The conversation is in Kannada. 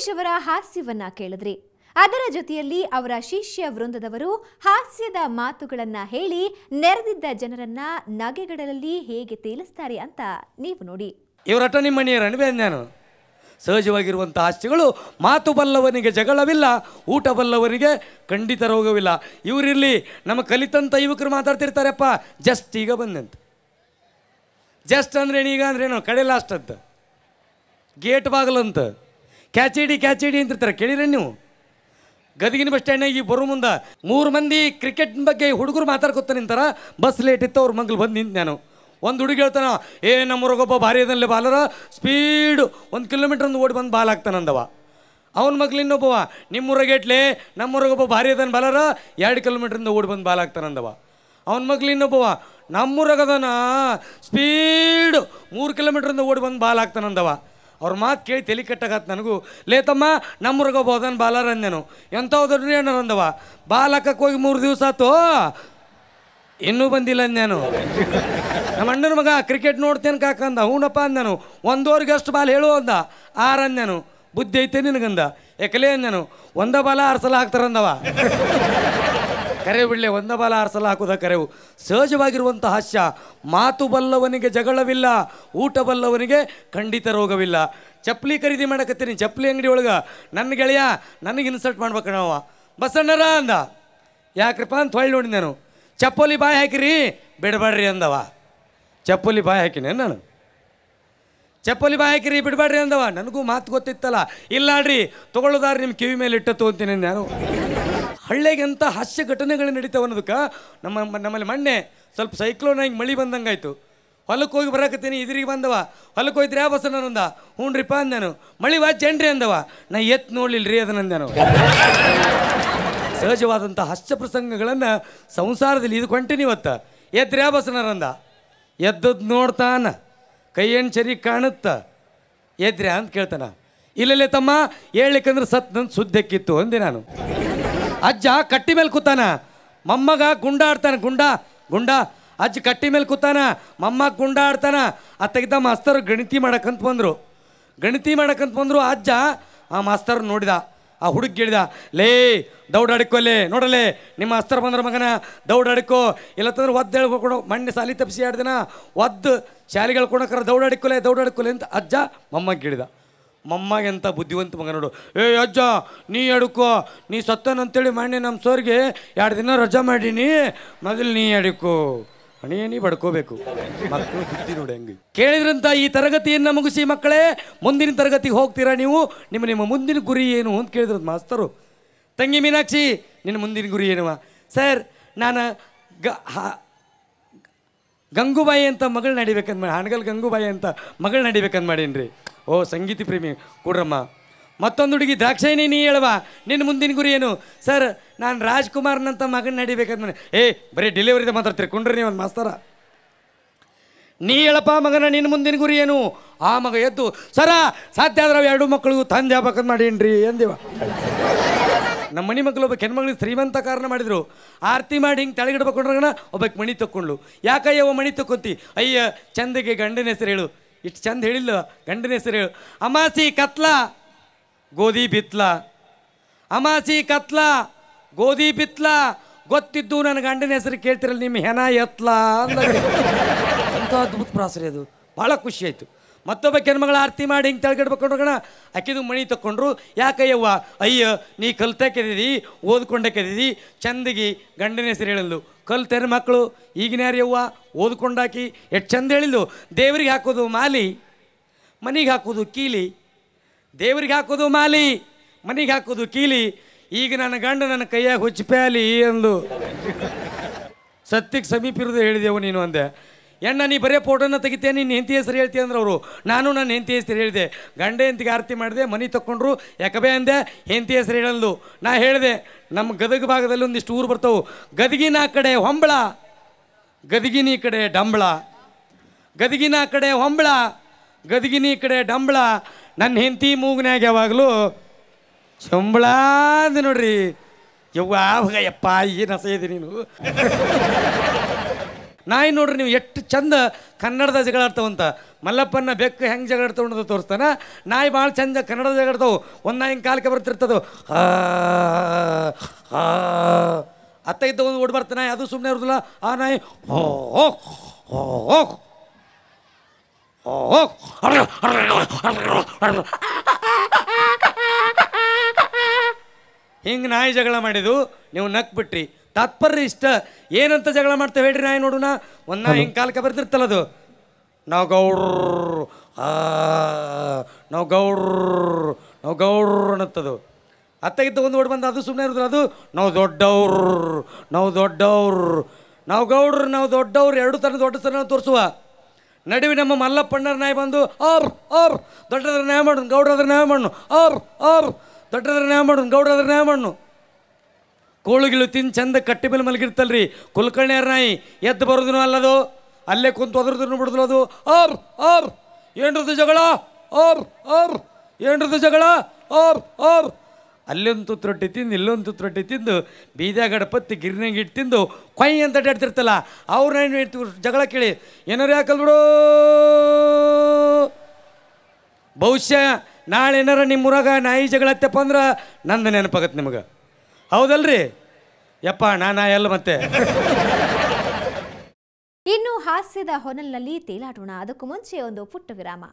ಅಂಬರೀಷ್ ಅವರ ಹಾಸ್ಯವನ್ನ ಕೇಳಿದ್ರಿ. ಅದರ ಜೊತೆಯಲ್ಲಿ ಅವರ ಶಿಷ್ಯ ವೃಂದದವರು ಹಾಸ್ಯದ ಮಾತುಗಳನ್ನ ಹೇಳಿ ನೆರೆದಿದ್ದ ಜನರನ್ನ ನಗೆಗಳಲ್ಲಿ ಹೇಗೆ ತೇಲಿಸ್ತಾರೆ ಅಂತ ನೀವು ನೋಡಿ. ಇವರಟ ನಿಮ್ಮ ಮನೆಯ ರಣವೇ ನಾನು ಸಹಜವಾಗಿರುವಂಥ ಹಾಸ್ಯಗಳು. ಮಾತು ಬಲ್ಲವನಿಗೆ ಜಗಳವಿಲ್ಲ, ಊಟ ಬಲ್ಲವನಿಗೆ ಖಂಡಿತ ರೋಗವಿಲ್ಲ. ಇವರಿರಲಿ ನಮ್ಮ ಕಲಿತಂಥ ಯುವಕರು ಮಾತಾಡ್ತಿರ್ತಾರಪ್ಪ. ಜಸ್ಟ್ ಈಗ ಬಂದಂತ. ಜಸ್ಟ್ ಅಂದ್ರೆ ಈಗ ಅಂದ್ರೇನು ಕಡೆ ಲಾಸ್ಟ್ ಅಂತ, ಗೇಟ್ ಬಾಗಲಂತ, ಕ್ಯಾಚಿಡಿ ಅಂತಿರ್ತಾರೆ. ಕೇಳಿರ ನೀವು? ಗದಗಿನ ಬಸ್ ಸ್ಟ್ಯಾಂಡ್ನಾಗ ಈ ಬರೋ ಮುಂದೆ 3 ಮಂದಿ ಕ್ರಿಕೆಟ್ ಬಗ್ಗೆ ಹುಡುಗರು ಮಾತಾಡ್ಕೊತ ನಿಂತಾರ. ಬಸ್ ಲೇಟ್ ಇತ್ತು, ಅವ್ರ ಮಗ್ಳು ಬಂದು ನಿಂತು ನಾನು. ಒಂದು ಹುಡುಗಿ ಹೇಳ್ತಾನ, ನಮ್ಮೂರಾಗೊಬ್ಬ ಭಾರಿ ಅದನ್ನೇ ಬಾಲರ, ಸ್ಪೀಡು 1 ಕಿಲೋಮೀಟ್ರ್ ಓಡಿ ಬಂದು ಬಾಲ್ ಹಾಕ್ತಾನಂದವ. ಅವನ ಮಗ್ಳು ಇನ್ನೊಬ್ಬವ, ನಿಮ್ಮೂರಾಗ ಏಟ್ಲೆ ನಮ್ಮೂರಾಗೊಬ್ಬ ಭಾರಿ ಅದನ್ನ ಬಾಲರ 2 ಕಿಲೋಮೀಟ್ರಿಂದ ಓಡಿ ಬಂದು ಬಾಲ್ ಹಾಕ್ತಾನಂದವ. ಅವನ ಮಗ್ಳು ಇನ್ನೊಬ್ಬವ, ನಮ್ಮೂರಾಗದನ ಸ್ಪೀಡು 3 ಕಿಲೋಮೀಟ್ರಿಂದ ಓಡಿ ಬಂದು ಬಾಲ್ ಹಾಕ್ತಾನಂದವ. ಅವ್ರ ಮಾತು ಕೇಳಿ ತಲೆ ಕೆಟ್ಟಾಗತ್ತೆ ನನಗೂ. ಲೇತಮ್ಮ ನಮ್ಮೂರಾಗೊಬ್ಬ ಅದನ್ನ ಬಾಲರ್ ಅಂದೇನು, ಎಂಥವು ದೊಡ್ಡ ಅಂದವ. ಬಾಲ್ ಹಾಕಕ್ಕೆ ಹೋಗಿ 3 ದಿವಸ ಆಯ್ತು, ಇನ್ನೂ ಬಂದಿಲ್ಲ ಅಂದ್ಯಾನು. ನಮ್ಮ ಅಣ್ಣನ ಮಗ ಕ್ರಿಕೆಟ್ ನೋಡ್ತೇನೆ ಕಾಕಂದ. ಹೂನಪ್ಪ ಅಂದನು. 1 ಓವರ್ಗೆ ಅಷ್ಟು ಬಾಲ್ ಹೇಳು ಅಂದ. 6 ಅಂದ್ಯಾನು. ಬುದ್ಧಿ ಐತೆ ನಿನಗಂದ. ಏಕಲೇ ಅಂದ್ಯಾನು. 1 ಬಾಲ 6 ಸಲ ಹಾಕ್ತಾರಂದವ. ಕರೆ ಬಿಡಲೆ, 1 ಬಾಲ 6 ಸಲ ಹಾಕೋದ ಕರೆವು. ಸಹಜವಾಗಿರುವಂಥ ಹಾಸ್ಯ. ಮಾತು ಬಲ್ಲವನಿಗೆ ಜಗಳವಿಲ್ಲ, ಊಟ ಬಲ್ಲವನಿಗೆ ಖಂಡಿತ ರೋಗವಿಲ್ಲ. ಚಪ್ಪಲಿ ಖರೀದಿ ಮಾಡಕತ್ತೀನಿ ಚಪ್ಪಲಿ ಅಂಗಡಿ ಒಳಗೆ. ನನ್ನ ಗೆಳೆಯ ನನಗೆ ಇನ್ಸಲ್ಟ್ ಮಾಡ್ಬೇಕಣ್ಣವ. ಬಸಣ್ಣರ ಅಂದ. ಯಾಕ್ರಪ್ಪ ಅಂತ ಹೊಳ್ಳಿ ನೋಡಿ ನಾನು. ಚಪ್ಪಲಿ ಬಾಯಿ ಹಾಕಿರಿ ಬಿಡಬೇಡ್ರಿ ಅಂದವ. ಚಪ್ಪಲಿ ಬಾಯಿ ಹಾಕಿನೇ ನಾನು. ಚಪ್ಪಲಿ ಬಾಯಿ ಹಾಕಿರಿ ಬಿಡಬೇಡ್ರಿ ಅಂದವ. ನನಗೂ ಮಾತು ಗೊತ್ತಿತ್ತಲ್ಲ. ಇಲ್ಲ ಅಲ್ರಿ ತೊಗೊಳ್ಳೋದಾರ ನಿಮ್ಮ ಕಿವಿ ಮೇಲೆ ಇಟ್ಟತ್ತು ಅಂತೀನಿ ನಾನು. ಹಳ್ಳಿಗೆಂಥ ಹಾಸ್ಯ ಘಟನೆಗಳು ನಡೀತಾವೆ ಅನ್ನೋದಕ್ಕೆ ನಮ್ಮಲ್ಲಿ ಮೊನ್ನೆ ಸ್ವಲ್ಪ ಸೈಕ್ಲೋನ್ ಆಗಿ ಮಳೆ ಬಂದಂಗಾಯ್ತು. ಹೊಲಕ್ಕೆ ಹೋಗಿ ಬರಕತ್ತೀನಿ, ಇದ್ರಿಗೆ ಬಂದವ. ಹೊಲಕ್ಕೆ ಹೋಯ್ತ್ರಿ ಯಾವ ಬಸ್ಸನ ಅಂದ. ಹ್ಞೂನ್ರಿಪ್ಪ ಅಂದಾನು. ಮಳೆ ವಾಚೇನ್ರಿ ಅಂದವ. ನಾ ನೋಡ್ಲಿಲ್ರಿ ಅದನ್ನಂದಾನು. ಸಹಜವಾದಂಥ ಹಾಸ್ಯ ಪ್ರಸಂಗಗಳನ್ನು ಸಂಸಾರದಲ್ಲಿ ಇದು ಕೊಂಟಿನಿವತ್ತ. ಎದ್ರಿ ಯಾವ ಬಸ್ಸನರಂದ. ಎದ್ದದ್ದು ನೋಡ್ತಾನ, ಕೈಯೇನು ಚರಿ ಕಾಣುತ್ತ. ಎದ್ರಿ ಅಂತ ಕೇಳ್ತಾನ. ಇಲ್ಲಲ್ಲೇ ತಮ್ಮ ಹೇಳ್ಲಿಕ್ಕಂದ್ರೆ ನಂದು ಸುದ್ದಕ್ಕಿತ್ತು ಅಂದೆ ನಾನು. ಅಜ್ಜ ಕಟ್ಟಿ ಮೇಲೆ ಕೂತಾನ, ಮೊಮ್ಮಗ ಗುಂಡ ಆಡ್ತಾನೆ. ಗುಂಡ ಅಜ್ಜ ಕಟ್ಟಿ ಮೇಲೆ ಕೂತಾನ, ಮೊಮ್ಮಗ ಗುಂಡ ಆಡ್ತಾನ. ಅತ್ತಗಿದ್ದ ಮಾಸ್ತರ್ ಗಣಿತಿ ಮಾಡಕ್ಕಂತ ಬಂದರು. ಅಜ್ಜ ಆ ಮಾಸ್ತರ್ ನೋಡಿದ. ಆ ಹುಡುಗ ಹೇಳಿದ, ಲೇ ದೌಡಾಡಿಕೋಲೆ ನೋಡಲೇ ನಿಮ್ಮ ಮಾಸ್ತರ್ ಬಂದ್ರ ಮಗನ, ದೌಡಾಡಿಕೋ. ಇಲ್ಲತ್ತಂದ್ರೆ ಒದ್ದು ಹೇಳ್ಕೊಡು. ಮಣ್ಣೆ ಸಾಲಿ ತಪ್ಪಿಸಿ 2 ದಿನ ಒದ್ದು ಶಾಲೆಗಳು ಕೊಡಕ್ರ ದೌಡಾಡಿಕೋಲೆ ಅಂತ ಅಜ್ಜ ಮೊಮ್ಮಗ ಹೇಳಿದ. ಮೊಮ್ಮಗೆ ಎಂಥ ಬುದ್ಧಿವಂತ ಮಗ ನೋಡು. ಅಜ್ಜ ನೀ ಅಡುಕೋ, ನೀ ಸತ್ತನಂತೇಳಿ ಮೊನ್ನೆ ನಮ್ಮ ಸರ್ಗೆ 2 ದಿನ ರಜಾ ಮಾಡೀನಿ, ಮೊದಲು ನೀ ಅಡುಕೋ. ನೀ ಬಡ್ಕೋಬೇಕು. ಮಕ್ಕಳು ಬುದ್ಧಿ ನೋಡಿ ಹೆಂಗೆ. ಕೇಳಿದ್ರಂತ ಈ ತರಗತಿಯನ್ನು ಮುಗಿಸಿ ಮಕ್ಕಳೇ ಮುಂದಿನ ತರಗತಿಗೆ ಹೋಗ್ತೀರಾ ನೀವು, ನಿಮ್ಮ ಮುಂದಿನ ಗುರಿ ಏನು ಅಂತ ಕೇಳಿದ್ರು ಮಾಸ್ತರು. ತಂಗಿ ಮೀನಾಕ್ಷಿ ನಿನ್ನ ಮುಂದಿನ ಗುರಿ ಏನವ? ಸರ್ ನಾನು ಗಂಗೂಬಾಯಿ ಅಂತ ಮಗಳು ನಡಿಬೇಕಂತ ಮಾಡಿ, ಹಾನಗಲ್ ಗಂಗೂಬಾಯಿ ಅಂತ ಮಗಳು ನಡಿಬೇಕಂತ ಮಾಡೀನಿ. ಓ ಸಂಗೀತ ಪ್ರೇಮಿ ಕೊಡ್ರಮ್ಮ. ಮತ್ತೊಂದು ಹುಡುಗಿ ದ್ರಾಕ್ಷಾಯಿನಿ, ನೀ ಹೇಳುವ ನಿನ್ನ ಮುಂದಿನ ಗುರಿ ಏನು? ಸರ್ ನಾನು ರಾಜ್ಕುಮಾರ್ನಂತ ಮಗನ ನಡಿಬೇಕಂತ ಮಾಡಿ. ಬರೀ ಡೆಲಿವರಿದ ಮಾತಾಡ್ತೀರಿ ಕೊಂಡ್ರಿ ನೀವು ಒಂದು ಮಾಸ್ತರ. ನೀ ಹೇಳಪ್ಪ ಮಗನ ನಿನ್ನ ಮುಂದಿನ ಗುರಿ ಏನು? ಆ ಮಗ ಎದ್ದು, ಸರ ಸಾಧ್ಯ ಆದ್ರೆ 2 ಮಕ್ಕಳಿಗೂ ತಂದೆ ಆಗ್ಬೇಕಂತ ಮಾಡೀನ್ರಿ ಅಂದೇವ. ನಮ್ಮ ಮನೆ ಮಕ್ಕಳು ಒಬ್ಬ ಹೆಣ್ಮಗಳಿಗೆ ಶ್ರೀಮಂತ ಕಾರಣ ಮಾಡಿದ್ರು. ಆರತಿ ಮಾಡಿ ಹಿಂಗೆ ತೆಳಗಿಡ್ಬೇಕೊಂಡ್ರಗಣ ಒಬ್ಬಕ್ಕೆ ಮಣಿ ತಕ್ಕೊಂಡ್ಳು. ಯಾಕಯ್ಯವ ಮಣಿ ತಕ್ಕೊಂತಿ? ಅಯ್ಯ ಚಂದಗೆ ಗಂಡನ ಹೆಸರು ಹೇಳು. ಇಷ್ಟು ಚಂದ ಹೇಳಿಲ್ಲ, ಗಂಡನ ಹೆಸರು ಹೇಳು. ಅಮಾಸಿ ಕತ್ಲ ಗೋಧಿ ಬಿತ್ಲ, ಅಮಾಸಿ ಕತ್ಲ ಗೋಧಿ ಬಿತ್ಲ. ಗೊತ್ತಿದ್ದು ನನ್ನ ಗಂಡನ ಹೆಸರು ಕೇಳ್ತಿರಲ್ಲ, ನಿಮ್ಮ ಹೆಣ ಎತ್ಲ ಅಂದಾಗ ಅಂಥ ಅದ್ಭುತ ಪ್ರಾಸರಿ ಅದು. ಭಾಳ ಖುಷಿ ಆಯಿತು. ಮತ್ತೊಬ್ಬ ಹೆಣ್ಮಗಳ ಆರತಿ ಮಾಡಿ ಹಿಂಗೆ ತೆಳಗಿಡ್ಬೇಕೊಂಡ್ರಗಣ ಆಕಿದು ಮಣಿ ತಕ್ಕೊಂಡ್ರು. ಯಾಕಯ್ಯವ್ವ? ಅಯ್ಯ ನೀ ಕಲ್ತಕ್ಕೆದಿದಿ, ಓದ್ಕೊಂಡಕ್ಕೆದಿದಿ, ಚಂದಗಿ ಗಂಡನ ಹೆಸರು ಹೇಳಲ್ಲು. ಕಲ್ತೇನೆ ಮಕ್ಕಳು ಈಗಿನ ಯಾರ್ಯವ್ವ ಓದ್ಕೊಂಡಾಕಿ ಎಷ್ಟು ಚಂದ ಹೇಳಿದ್ದು. ದೇವ್ರಿಗೆ ಹಾಕೋದು ಮಾಲಿ, ಮನೆಗೆ ಹಾಕೋದು ಕೀಲಿ. ದೇವ್ರಿಗೆ ಹಾಕೋದು ಮಾಲಿ, ಮನೆಗೆ ಹಾಕೋದು ಕೀಲಿ. ಈಗ ನನ್ನ ಗಂಡ ನನ್ನ ಕೈಯಾಗ ಹುಚ್ಚಿಪ್ಯಾಲಿ ಅಂದು. ಸತ್ಯಕ್ಕೆ ಸಮೀಪ ಇರೋದು ಹೇಳಿದೆವು ನೀನು ಅಂದೆ. ಎಣ್ಣ ನೀ ಬರೀ ಫೋಟೋನ ತೆಗಿತೇನೆ, ನಿನ್ನ ಹೆಂಡತಿ ಹೆಸರು ಹೇಳ್ತೀಯ ಅಂದ್ರೆ ಅವರು. ನಾನು ನನ್ನ ಹೆಂಡತಿ ಹೆಸರು ಹೇಳಿದೆ. ಗಂಡ ಹೆಂಡತಿಗೆ ಆರತಿ ಮಾಡಿದೆ, ಮನೆ ತಕ್ಕೊಂಡ್ರು. ಯಾಕಬೇ ಅಂದೆ, ಹೆಂಡತಿ ಹೆಸರು ಹೇಳಲ್ದು. ನಾ ಹೇಳಿದೆ ನಮ್ಮ ಗದಗ ಭಾಗದಲ್ಲಿ ಒಂದಿಷ್ಟು ಊರು ಬರ್ತಾವೆ. ಗದಗಿನ ಕಡೆ ಹೊಂಬಳ, ಗದಗಿನ ಕಡೆ ಡಂಬಳ. ಗದಗಿನ ಕಡೆ ಹೊಂಬಳ, ಗದಗಿನ ಕಡೆ ಡಂಬಳ. ನನ್ನ ಹೆಂಡತಿ ಮೂಗ್ನ್ಯಾಗ ಯಾವಾಗಲೂ ಸಂಬಳ ಅಂದೆ ನೋಡ್ರಿ. ಯವ್ವ ಯಪ್ಪ ಏನು ಹಸ ಇದೆ ನೀನು. ನಾಯಿ ನೋಡ್ರಿ ನೀವು ಎಷ್ಟು ಚಂದ ಕನ್ನಡದ ಜಗಳ ಆಡ್ತಾವಂತ. ಮಲ್ಲಪ್ಪನ ಬೆಕ್ಕು ಹೆಂಗೆ ಜಗಳ ಆಡ್ತಾವ ಅನ್ನೋದು ತೋರಿಸ್ತಾನ. ನಾಯಿ ಭಾಳ ಚಂದ ಕನ್ನಡದ ಜಗಳ ಆಡ್ತಾವೆ. ಒಂದು ನಾಯಿ ಹಿಂಗೆ ಕಾಲಕ್ಕೆ ಬರ್ತಿರ್ತದು, ಅತ್ತ ಇದ್ದ ಒಂದು ಓಡಿ ಬರ್ತಾನೆ, ಅದು ಸುಮ್ಮನೆ ಇರೋದಿಲ್ಲ. ಆ ನಾಯಿ ಹಿಂಗೆ ನಾಯಿ ಜಗಳ ಮಾಡಿದ್ದು ನೀವು ನಕ್ ಬಿಟ್ರಿ. ತಾತ್ಪರ್ಯ ಇಷ್ಟ ಏನಂತ ಜಗಳ ಮಾಡ್ತೇವೆ ಹೇಳ್ರಿ ನಾಯಿ ನೋಡೋಣ. ಒಂದು ನಾಯಿ ಹಿಂಗೆ ಕಾಲಕ್ಕೆ ಬರ್ತಿರ್ತಲ್ಲ ಅದು, ನಾವು ಗೌಡ್ರು ನಾವು ಗೌಡ್ರು ನಾವು ಗೌಡ್ರು ಅನ್ನತ್ತದು. ಅತ್ತಾಗಿದ್ದ ಒಂದು ಓಡಿ ಬಂದು ಅದು ಸುಮ್ಮನೆ ಇರೋದಿಲ್ಲ. ಅದು ನಾವು ದೊಡ್ಡವ್ರು ನಾವು ದೊಡ್ಡವ್ರು ನಾವು ಗೌಡ್ರು ನಾವು ದೊಡ್ಡವ್ರು ಎರಡು ತನ ದೊಡ್ಡತನ ತೋರಿಸುವ ನಡುವೆ ನಮ್ಮ ಮಲ್ಲಪ್ಪಣ್ಣರ ನಾಯಿ ಬಂದು ಅವ್ರು ದೊಡ್ಡದ್ರ ನ್ಯಾಯ ಮಾಡೋಣ, ಗೌಡ್ರದ್ರ ನ್ಯಾಯ ಮಾಡೋಣ, ಅವ್ರು ದೊಡ್ಡದ್ರ ನ್ಯಾಯ ಮಾಡೋಣ, ಗೌಡ್ರದ್ರ ನ್ಯಾಯ ಮಾಡೋಣ. ಕೋಳುಗಿಳು ತಿಂದು ಚಂದ ಕಟ್ಟಿ ಮೇಲೆ ಮಲಗಿರ್ತಲ್ರಿ ಕುಲಕರ್ಣಿಯರ ನಾಯಿ. ಎದ್ದು ಬರೋದೂ ಅಲ್ಲದು, ಅಲ್ಲೇ ಕುಂತು ಒದ್ರದನ್ನು ಬಿಡೋದಿಲ್ಲ ಅದು. ಅವ್ರು ಏನ್ರದ್ದು ಜಗಳ, ಅವ್ರು ಏನ್ರದ್ದು ಜಗಳ, ಅವ್ರು ಅಲ್ಲೊಂದು ತುತ್ತು ರೊಟ್ಟಿ ತಿಂದು ಇಲ್ಲೊಂದು ತುತ್ತು ರೊಟ್ಟಿ ತಿಂದು ಬೀದ್ಯಾ ಗಣಪತಿ ಗಿರ್ನಾಗ ಇಟ್ಟು ತಿಂದು ಕೊಯ್ ಅಂತ ಅಡ್ಡಾಡ್ತಿರ್ತಲ್ಲ ಅವ್ರನ್ನ ಏನು ಜಗಳ ಕೇಳಿ ಏನಾರು ಯಾಕಲ್ ಬಿಡು. ಬಹುಶಃ ನಾಳೆ ಏನಾರ ನಿಮ್ಮೂರಾಗ ನಾಯಿ ಜಗಳತ್ತಪ್ಪ ಅಂದ್ರೆ ನಂದು ನೆನಪಾಗತ್ತೆ ನಿಮಗೆ, ಹೌದಲ್ರಿ? ಯಪ್ಪ ನಾನಾ ಎಲ್ಲ ಮತ್ತೆ. ಇನ್ನು ಹಾಸ್ಯದ ಹೊನಲ್ನಲ್ಲಿ ತೇಲಾಡೋಣ. ಅದಕ್ಕೂ ಮುಂಚೆ ಒಂದು ಪುಟ್ಟ ವಿರಾಮ.